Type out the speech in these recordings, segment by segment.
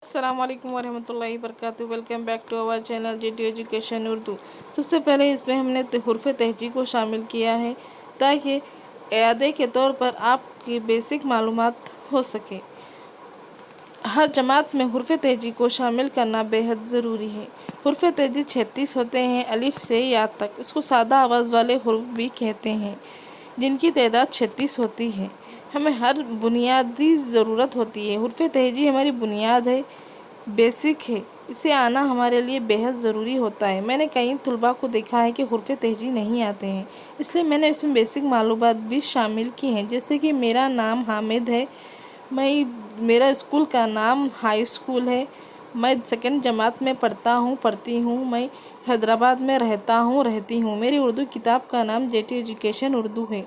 السلام علیکم ورحمۃ اللہ وبرکاتہ۔ Welcome back to our channel G T education Urdu. سب سے پہلے اس میں ہم نے حروف تہجی کو شامل کیا ہے تاکہ اعادے کے طور پر آپ کی بیسک معلومات ہو سکے۔ ہر جماعت میں حروف تہجی کو شامل کرنا بے حد ضروری ہے۔ حروف تہجی 36 ہوتے ہیں الف سے یا تک۔ اس کو سادہ آواز والے حروف بھی کہتے ہیں جن کی تعداد 36 ہوتی ہے۔ ہمیں ہر بنیادی ضرورت ہوتی ہے۔ حروف تہجی ہماری بنیاد ہے، بیسک ہے۔ اسے آنا ہمارے لیے بے حد ضروری ہوتا ہے۔ میں نے کئی طلباء کو دیکھا ہے کہ حروف تہجی نہیں آتے ہیں، اس لیے میں نے اس میں بیسک معلومات بھی شامل کی ہیں، جیسے کہ میرا نام حامد ہے، میرا اسکول کا نام ہائی اسکول ہے، میں 2 جماعت میں پڑھتی ہوں، میں حیدرآباد میں رہتی ہوں، میری اردو کتاب کا نام جے ٹی ایجوکیشن اردو ہے،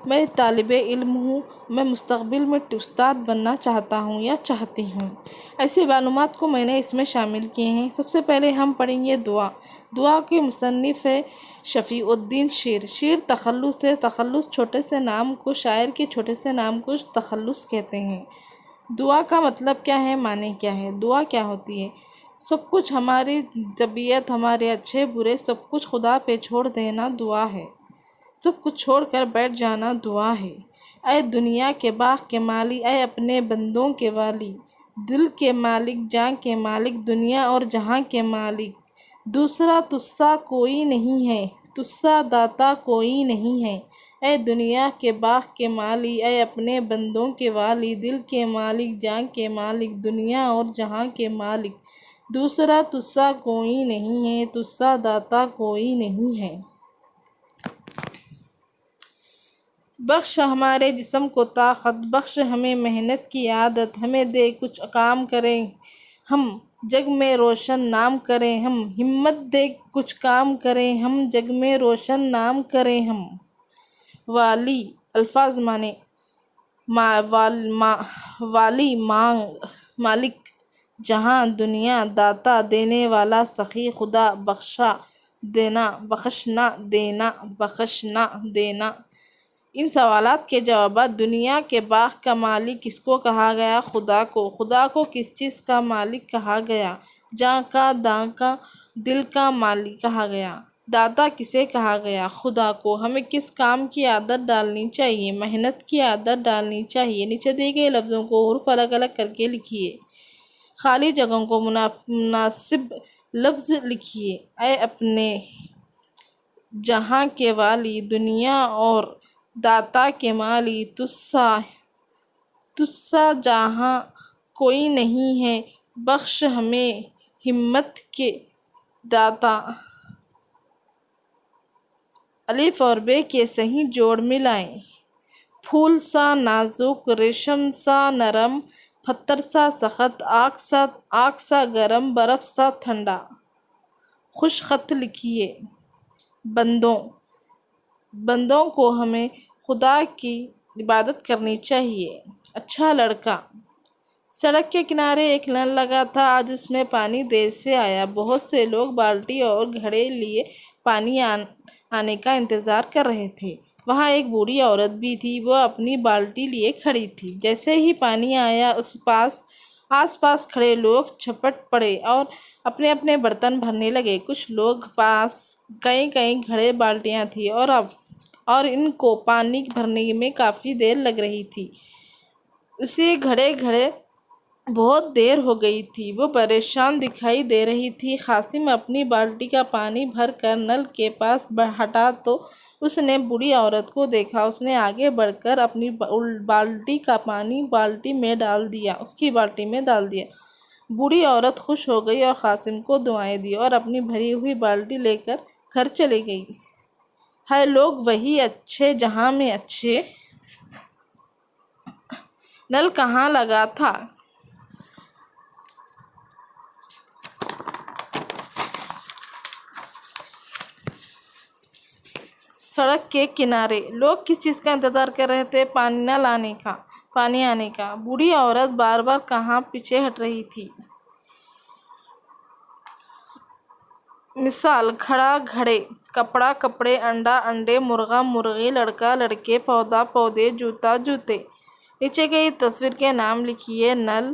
میں طالب علم ہوں، میں مستقبل میں استاد بننا چاہتا ہوں یا چاہتی ہوں۔ ایسی معلومات کو میں نے اس میں شامل کیے ہیں۔ سب سے پہلے ہم پڑھیں گے دعا کے مصنف ہے شفیع الدین شیر۔ شیر تخلص ہے، تخلص چھوٹے سے نام کو، شاعر کے چھوٹے سے نام کو تخلص کہتے ہیں۔ دعا کا مطلب کیا ہے، معنی کیا ہے، دعا کیا ہوتی ہے؟ سب کچھ، ہماری طبیعت، ہمارے اچھے برے سب کچھ خدا پہ چھوڑ دینا دعا ہے۔ سب کچھ چھوڑ کر بیٹھ جانا دعا ہے۔ اے دنیا کے باغ کے مالی، اے اپنے بندوں کے والی، دل کے مالک، جان کے مالک، دنیا اور جہاں کے مالک، دوسرا تجھ سا کوئی نہیں ہے، تجھ سا داتا کوئی نہیں ہے۔ اے دنیا کے باغ کے مالی، اے اپنے بندوں کے والی، دل کے مالک، جان کے مالک، دنیا اور جہاں کے مالک، دوسرا تجھ سا کوئی نہیں ہے، تجھ سا داتا کوئی نہیں ہے۔ بخش ہمارے جسم کو طاقت، بخش ہمیں محنت کی عادت، ہمیں دے کچھ کام کریں ہم جگ میں روشن نام کریں ہم، ہمت دے کچھ کام کریں ہم جگ میں روشن نام کریں ہم۔ والی، الفاظ معنی، والی مالک، جہاں دنیا، داتا دینے والا، سخی خدا، بخشنا دینا۔ ان سوالات کے جوابات: دنیا کے باغ کا مالک کس کو کہا گیا؟ خدا کو۔ خدا کو کس چیز کا مالک کہا گیا؟ جاں کا، داں کا، دل کا مالک کہا گیا۔ داتا کسے کہا گیا؟ خدا کو۔ ہمیں کس کام کی عادت ڈالنی چاہیے؟ محنت کی عادت ڈالنی چاہیے۔ نیچے دیے گئے لفظوں کو حروف الگ الگ کر کے لکھیے۔ خالی جگہوں کو مناسب لفظ لکھیے۔ اے اپنے جہاں کے والی، دنیا اور داتا کے مالی، تجھ سا جہاں کوئی نہیں ہے، بخش ہمیں ہمت کے داتا۔ الف اور بے کے صحیح جوڑ ملائیں۔ پھول سا نازک، ریشم سا نرم، پتھر سا سخت، آگ سا گرم، برف سا ٹھنڈا۔ خوش خط لکھیے۔ بندوں کو ہمیں خدا کی عبادت کرنی چاہیے۔ اچھا لڑکا۔ سڑک کے کنارے ایک نل لگا تھا، آج اس میں پانی دیر سے آیا۔ بہت سے لوگ بالٹی اور گھڑے لیے پانی آنے کا انتظار کر رہے تھے۔ وہاں ایک بوڑھی عورت بھی تھی، وہ اپنی بالٹی لیے کھڑی تھی۔ جیسے ہی پانی آیا، آس پاس کھڑے لوگ جھپٹ پڑے اور اپنے اپنے برتن بھرنے لگے۔ کچھ لوگ پاس کئی گھڑے بالٹیاں تھیں اور ان کو پانی بھرنے میں کافی دیر لگ رہی تھی۔ اسے گھڑے بہت دیر ہو گئی تھی، وہ پریشان دکھائی دے رہی تھی۔ قاسم اپنی بالٹی کا پانی بھر کر نل کے پاس ہٹا تو اس نے بوڑھی عورت کو دیکھا۔ اس نے آگے بڑھ کر اپنی بالٹی کا پانی اس کی بالٹی میں ڈال دیا۔ بوڑھی عورت خوش ہو گئی اور قاسم کو دعائیں دی اور اپنی بھری ہوئی بالٹی لے کر گھر چلی گئی۔ ہے لوگ وہی اچھے جہاں میں اچھے، نل کہاں لگا تھا؟ سڑک کے کنارے لوگ کس چیز کا انتظار کر رہے تھے؟ پانی آنے کا۔ بوڑھی عورت بار بار کہاں پیچھے ہٹ رہی تھی؟ مثال: گھڑا گھڑے، کپڑا کپڑے، انڈا انڈے، مرغا مرغی، لڑکا لڑکے، پودا پودے، جوتا جوتے۔ نیچے گئی تصویر کے نام لکھیے۔ نل،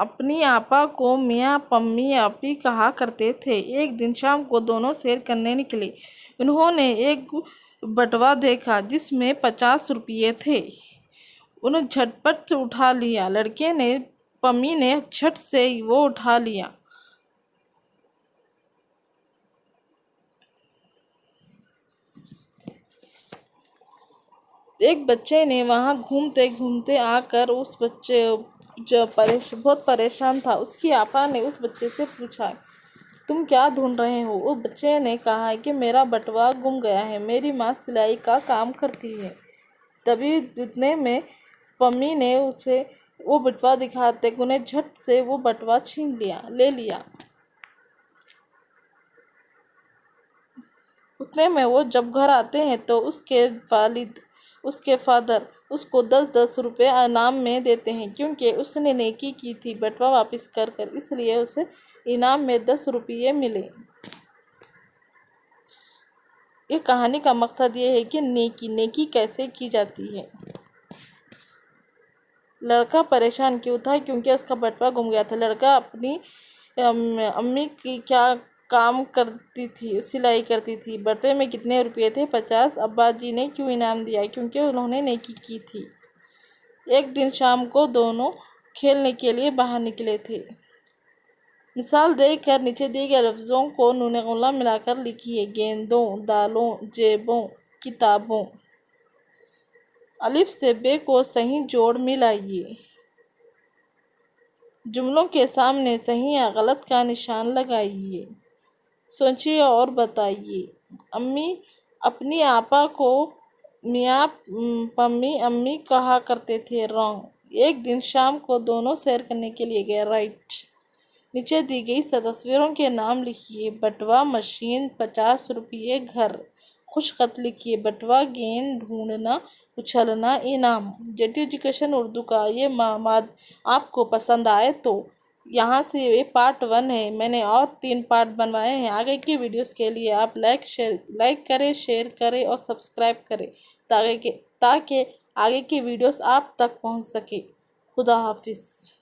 اپنی آپا کو میاں پمی آپی کہا کرتے تھے۔ ایک دن شام کو دونوں سیر کرنے نکلے۔ انہوں نے ایک بٹوا دیکھا جس میں 50 روپے تھے۔ انہوں جھٹ پٹ سے اٹھا لیا۔ لڑکے نے پمی نے جھٹ سے وہ اٹھا لیا۔ ایک بچے نے وہاں گھومتے گھومتے آ کر اس بچے جو بہت پریشان تھا، اس کی آپا نے اس بچے سے پوچھا، تم کیا ڈھونڈ رہے ہو؟ اس بچے نے کہا کہ میرا بٹوا گم گیا ہے، میری ماں سلائی کا کام کرتی ہے۔ تبھی اتنے میں پمی نے اسے وہ بٹوا دکھاتے انہیں جھٹ سے وہ بٹوا لے لیا۔ اتنے میں وہ جب گھر آتے ہیں تو اس کے والد، اس کے فادر اس کو 10 روپے انعام میں دیتے ہیں، کیونکہ اس نے نیکی کی تھی بٹوا واپس کر کر، اس لیے اسے انعام میں 10 روپے ملے۔ اس کہانی کا مقصد یہ ہے کہ نیکی کیسے کی جاتی ہے۔ لڑکا پریشان کیوں تھا؟ کیونکہ اس کا بٹوا گم گیا تھا۔ لڑکا اپنی امی کی کیا کام کرتی تھی؟ سلائی کرتی تھی۔ بٹوے میں کتنے روپے تھے؟ 50۔ ابا جی نے کیوں انعام دیا؟ کیونکہ انہوں نے نیکی کی تھی۔ ایک دن شام کو دونوں کھیلنے کے لیے باہر نکلے تھے۔ مثال دے کر نیچے دیے گئے لفظوں کو نون غنہ ملا کر لکھیے۔ گیندوں، دالوں، جیبوں، کتابوں۔ الف سے ب کو صحیح جوڑ ملائیے۔ جملوں کے سامنے صحیح یا غلط کا نشان لگائیے۔ سوچیے اور بتائیے۔ اپنی آپا کو میاں پمی امی کہا کرتے تھے۔ رانگ۔ ایک دن شام کو دونوں سیر کرنے کے لیے گئے۔ رائٹ۔ نیچے دی گئی تصویروں کے نام لکھیے۔ بٹوا، مشین، 50 روپے، گھر۔ خوش خط لکھیے۔ بٹوا، گیند، ڈھونڈنا، اچھلنا، انعام۔ جیٹ ایجوکیشن اردو کا یہ ماد آپ کو پسند آئے تو یہاں سے یہ پارٹ 1 ہے۔ میں نے اور 3 پارٹ بنوائے ہیں۔ آگے کی ویڈیوز کے لیے آپ لائک کریں، شیئر کریں اور سبسکرائب کریں تاکہ آگے کی ویڈیوز آپ تک پہنچ سکے۔ خدا حافظ۔